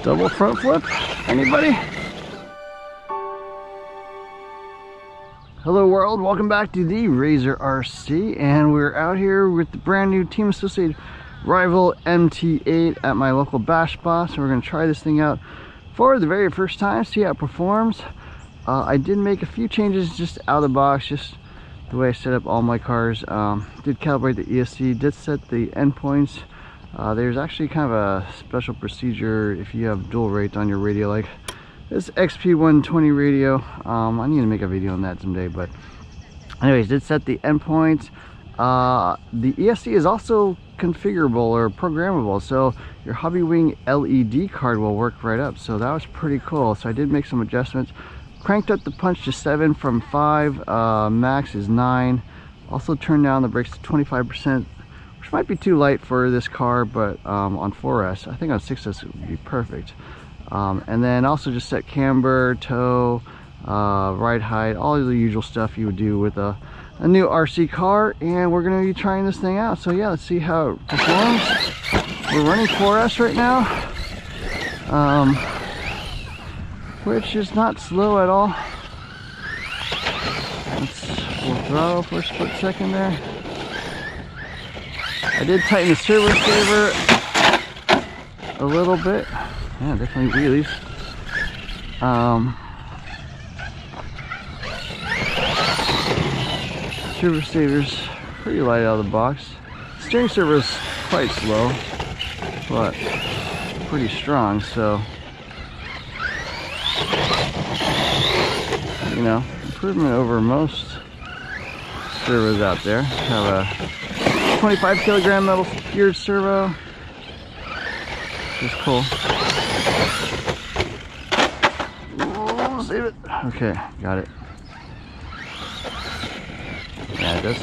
Double front flip? Anybody? Hello world, welcome back to the Razor RC, and we're out here with the brand new team associated Rival MT8 at my local bash spot. So we're going to try this thing out for the very first time, see how it performs. I did make a few changes just out of the box, just the way I set up all my cars. Did calibrate the ESC, did set the endpoints. There's actually kind of a special procedure if you have dual rate on your radio, like this XP120 radio. I need to make a video on that someday, but anyways, did set the endpoints. The ESC is also configurable or programmable, so your Hobbywing LED card will work right up, so that was pretty cool. So I did make some adjustments, cranked up the punch to 7 from 5, max is 9. Also turned down the brakes to 25%, which might be too light for this car, but on 4S, I think on 6S it would be perfect. And then also just set camber, tow, ride height, all of the usual stuff you would do with a new RC car. And we're going to be trying this thing out. So yeah, let's see how it performs. We're running 4S right now, which is not slow at all. Let's full throttle for a split second there. I did tighten the servo saver a little bit. Yeah, definitely wheelies. Servo saver's pretty light out of the box. Steering servo's quite slow, but pretty strong, so you know, improvement over most servos out there. Have a 25 kilogram metal geared servo, which is cool. Oh, save it. Okay, got it. Yeah, this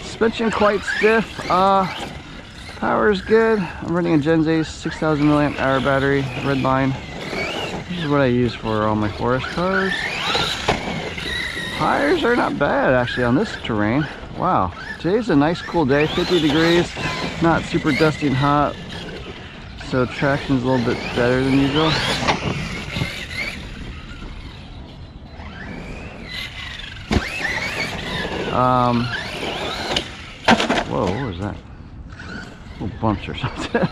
suspension quite stiff. Power is good. I'm running a Gen Z 6000 milliamp hour battery, red line. This is what I use for all my forest cars. Tires are not bad actually on this terrain. Wow, today's a nice cool day, 50 degrees, not super dusty and hot, so traction's a little bit better than usual. Whoa, what was that? Little bumps or something.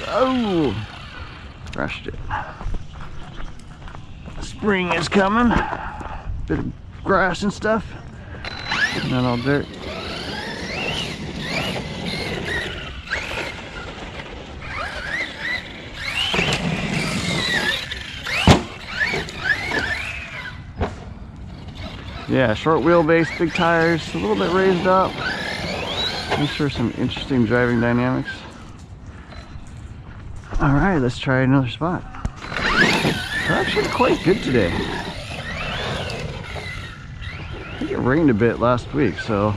Oh, crushed it. Spring is coming. Bit of grass and stuff. Not all dirt. Yeah, short wheelbase, big tires, a little bit raised up. Makes for some interesting driving dynamics. Alright, let's try another spot. Traction quite good today. I think it rained a bit last week, so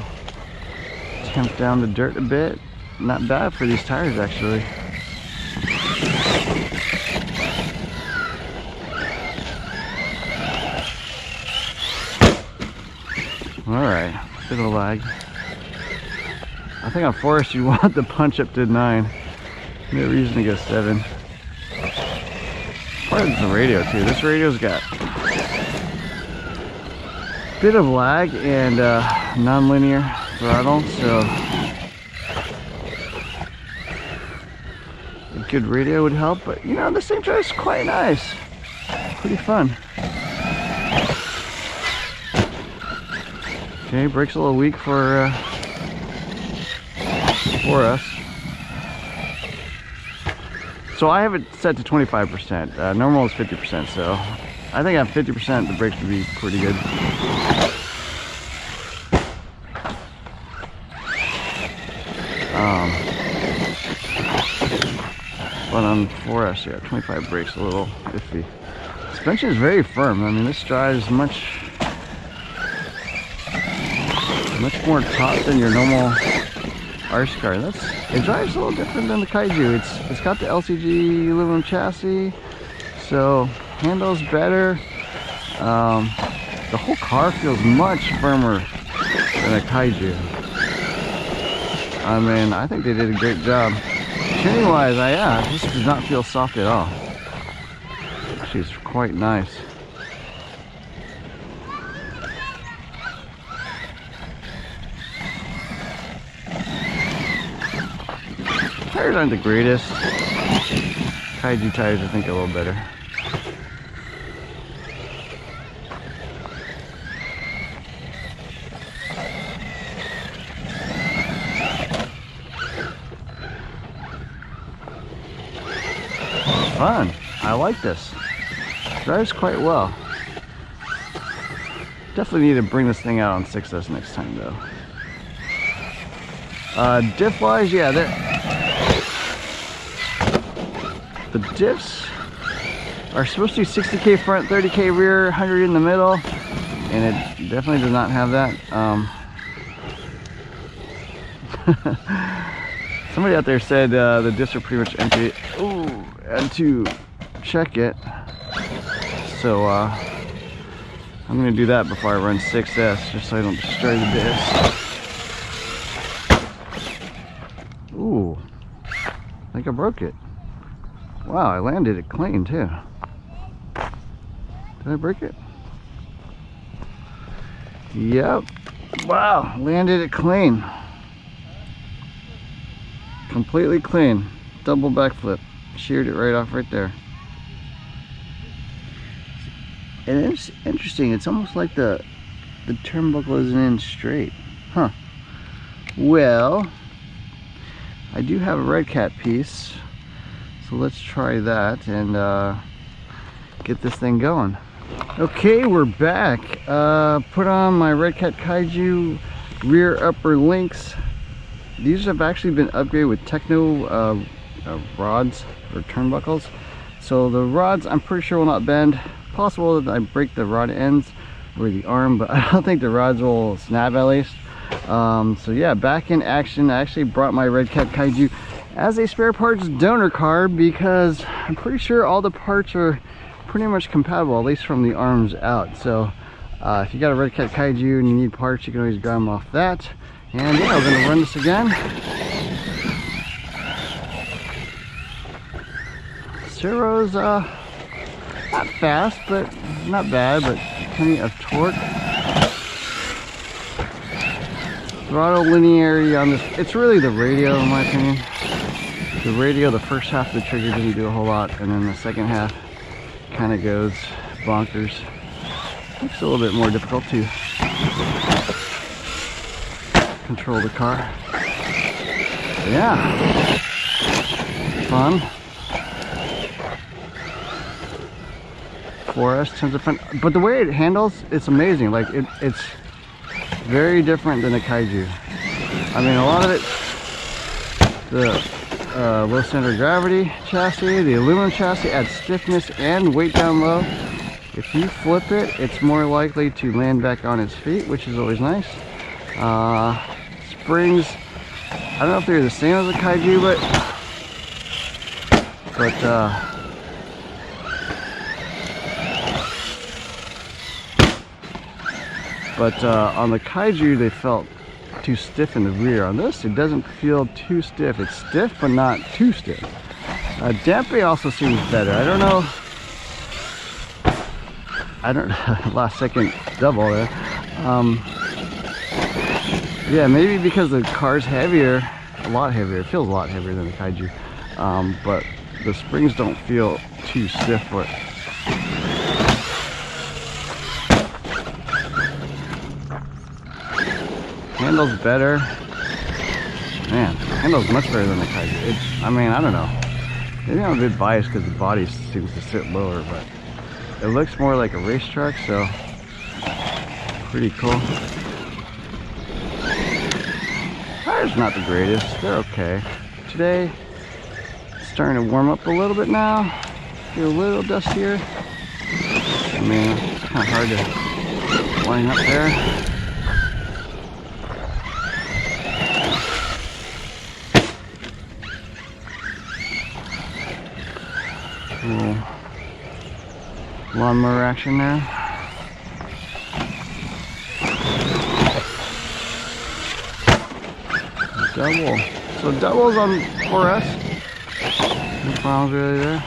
tamped down the dirt a bit. Not bad for these tires actually. Alright, bit of a lag. I think on forest you want the punch up to 9. No reason to go 7. Part of the radio too. This radio's got a bit of lag and non-linear throttle, so a good radio would help. But you know, this thing drives quite nice. Pretty fun. Okay, brakes a little weak for us. So I have it set to 25%. Normal is 50%, so I think at 50% the brakes would be pretty good. But on 4S, yeah, 25 brakes a little iffy. Suspension is very firm. I mean, this drives much more taut than your normal RC car. It drives a little different than the Kaiju. It's got the LCG aluminum chassis, so handles better. The whole car feels much firmer than a Kaiju. I mean, I think they did a great job. tuning wise, yeah, this does not feel soft at all. Actually, it's quite nice. Tires aren't the greatest. Kaiju tires, I think, are a little better. Fun. I like this. Drives quite well. Definitely need to bring this thing out on 6S next time, though. Diff wise, yeah, the diffs are supposed to be 60K front, 30K rear, 100 in the middle, and it definitely does not have that. Somebody out there said the diffs are pretty much empty. Ooh, and to check it, so I'm gonna do that before I run 6S, just so I don't destroy the diffs. Ooh, I think I broke it. Wow, I landed it clean too. Did I break it? Yep. Wow, landed it clean. Completely clean. Double backflip. Sheared it right off right there. And it's interesting, it's almost like the turnbuckle isn't in straight. Huh. Well, I do have a Red Cat piece, so let's try that and get this thing going. Okay, we're back. Put on my Red Cat Kaiju rear upper links. These have actually been upgraded with Techno rods or turnbuckles. So the rods, I'm pretty sure, will not bend. Possible that I break the rod ends or the arm, but I don't think the rods will snap at least. So yeah, back in action. I actually brought my Red Cat Kaiju as a spare parts donor car because I'm pretty sure all the parts are pretty much compatible, at least from the arms out. So if you got a Red Cat Kaiju and you need parts, you can always grab them off that. And yeah, we're gonna run this again. Servo's not fast, but not bad, but plenty of torque. Throttle linearity on this, it's really the radio in my opinion. The radio, the first half of the trigger doesn't do a whole lot, and then the second half kind of goes bonkers. It's a little bit more difficult to control the car. Yeah, fun. 4S, tons of fun. But the way it handles, it's amazing. Like it's very different than a Kaiju. I mean, a lot of it, the low center of gravity chassis, the aluminum chassis adds stiffness and weight down low. If you flip it, it's more likely to land back on its feet, which is always nice. Springs, I don't know if they're the same as a Kaiju, but on the Kaiju they felt too stiff in the rear. On this, it doesn't feel too stiff. It's stiff, but not too stiff. Damping also seems better. I don't know. Last second double there. Yeah, maybe because the car's heavier, a lot heavier. It feels a lot heavier than the Kaiju. But the springs don't feel too stiff for it. Handles better. Man, handles much better than the Kaiju. I mean, I don't know. Maybe I'm a bit biased because the body seems to sit lower, but it looks more like a race truck, so pretty cool. Tires not the greatest. They're okay. Today, it's starting to warm up a little bit now. Feel a little dustier. I mean, it's kind of hard to line up there. Little lawnmower action there. Double. So doubles on 4S. No problems really there.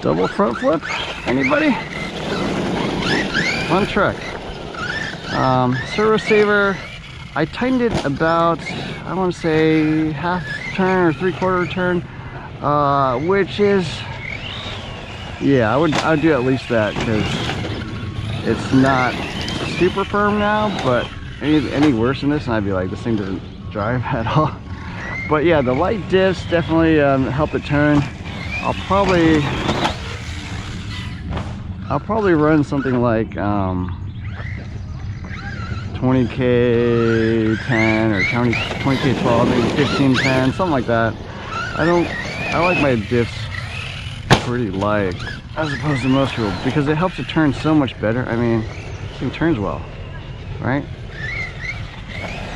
Double front flip, anybody? Fun truck. Servo saver, I tightened it about, I want to say half turn or 3/4 turn, which is, yeah, I would do at least that, because it's not super firm now, but any worse than this and I'd be like, this thing doesn't drive at all. But yeah, the light diffs definitely help it turn. I'll probably run something like 20k 10 or 20k 12, maybe 15 10, something like that. I like my diffs pretty light as opposed to most people, because it helps it turn so much better. I mean, this thing turns well, right?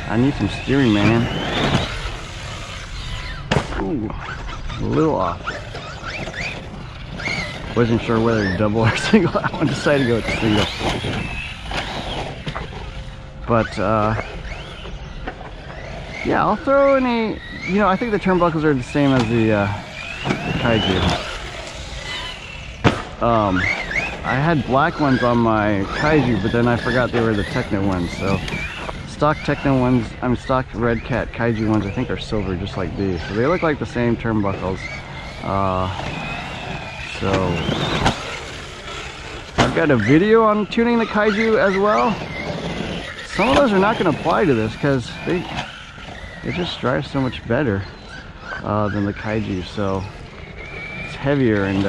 I need some steering, man. Ooh, a little off. Wasn't sure whether double or single. I decided to go with the single. But yeah, I'll throw in a, I think the turnbuckles are the same as the Kaiju. I had black ones on my Kaiju, but then I forgot they were the Techno ones. So stock Techno ones, stock Red Cat Kaiju ones, I think are silver, just like these. So they look like the same turnbuckles. So I've got a video on tuning the Kaiju as well. Some of those are not going to apply to this because it just drives so much better than the Kaiju. So it's heavier, and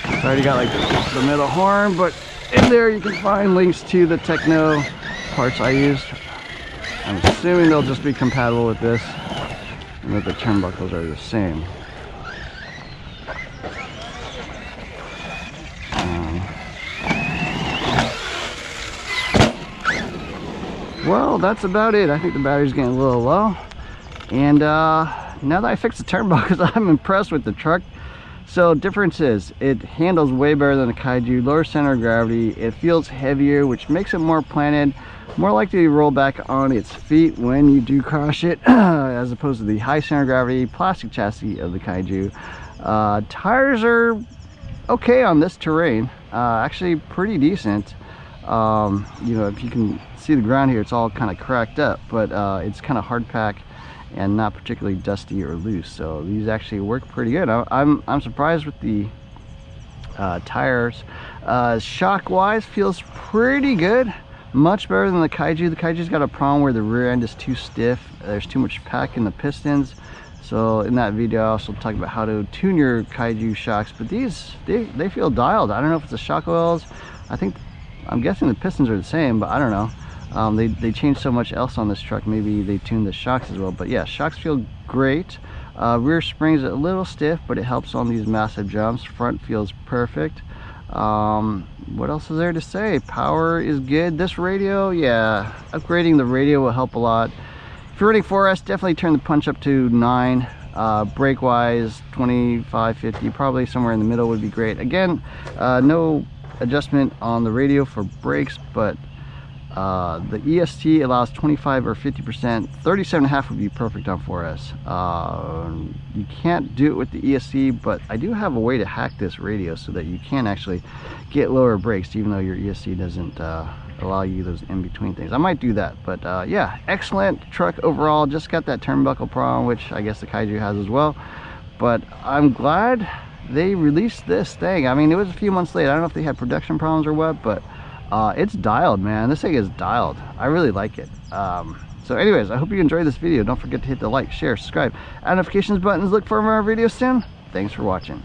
it's already got like the middle horn, but in there you can find links to the Techno parts I used. I'm assuming they'll just be compatible with this, and that the turnbuckles are the same. Well, that's about it. I think the battery's getting a little low. And now that I fixed the turnbuckles, I'm impressed with the truck. So difference is, it handles way better than the Kaiju, lower center of gravity. It feels heavier, which makes it more planted, more likely to roll back on its feet when you do crash it, as opposed to the high center of gravity plastic chassis of the Kaiju. Tires are okay on this terrain, actually pretty decent. If you can see the ground here, it's all kind of cracked up, but it's kind of hard pack and not particularly dusty or loose, so these actually work pretty good. I'm surprised with the tires. Shock wise, feels pretty good, much better than the Kaiju. The Kaiju's got a problem where the rear end is too stiff, there's too much pack in the pistons. So in that video I also talked about how to tune your Kaiju shocks, but these they feel dialed. I don't know if it's the shock oils. I'm guessing the pistons are the same, but I don't know. They changed so much else on this truck, maybe they tuned the shocks as well. But yeah, shocks feel great. Rear spring's a little stiff, but it helps on these massive jumps. Front feels perfect. What else is there to say? Power is good. This radio, yeah, upgrading the radio will help a lot. If you're running 4S, definitely turn the punch up to 9. Brake wise, 25, 50, probably somewhere in the middle would be great. Again, no adjustment on the radio for brakes, but the EST allows 25 or 50%. 37.5 would be perfect on 4S. You can't do it with the ESC, but I do have a way to hack this radio so that you can actually get lower brakes, even though your ESC doesn't allow you those in-between things. I might do that, but yeah, excellent truck overall. Just got that turnbuckle problem, which I guess the Kaiju has as well, but I'm glad they released this thing. I mean, it was a few months late. I don't know if they had production problems or what, but it's dialed, man. This thing is dialed. I really like it. So anyways, I hope you enjoyed this video. Don't forget to hit the like, share, subscribe, and notifications buttons. Look for more videos soon. Thanks for watching.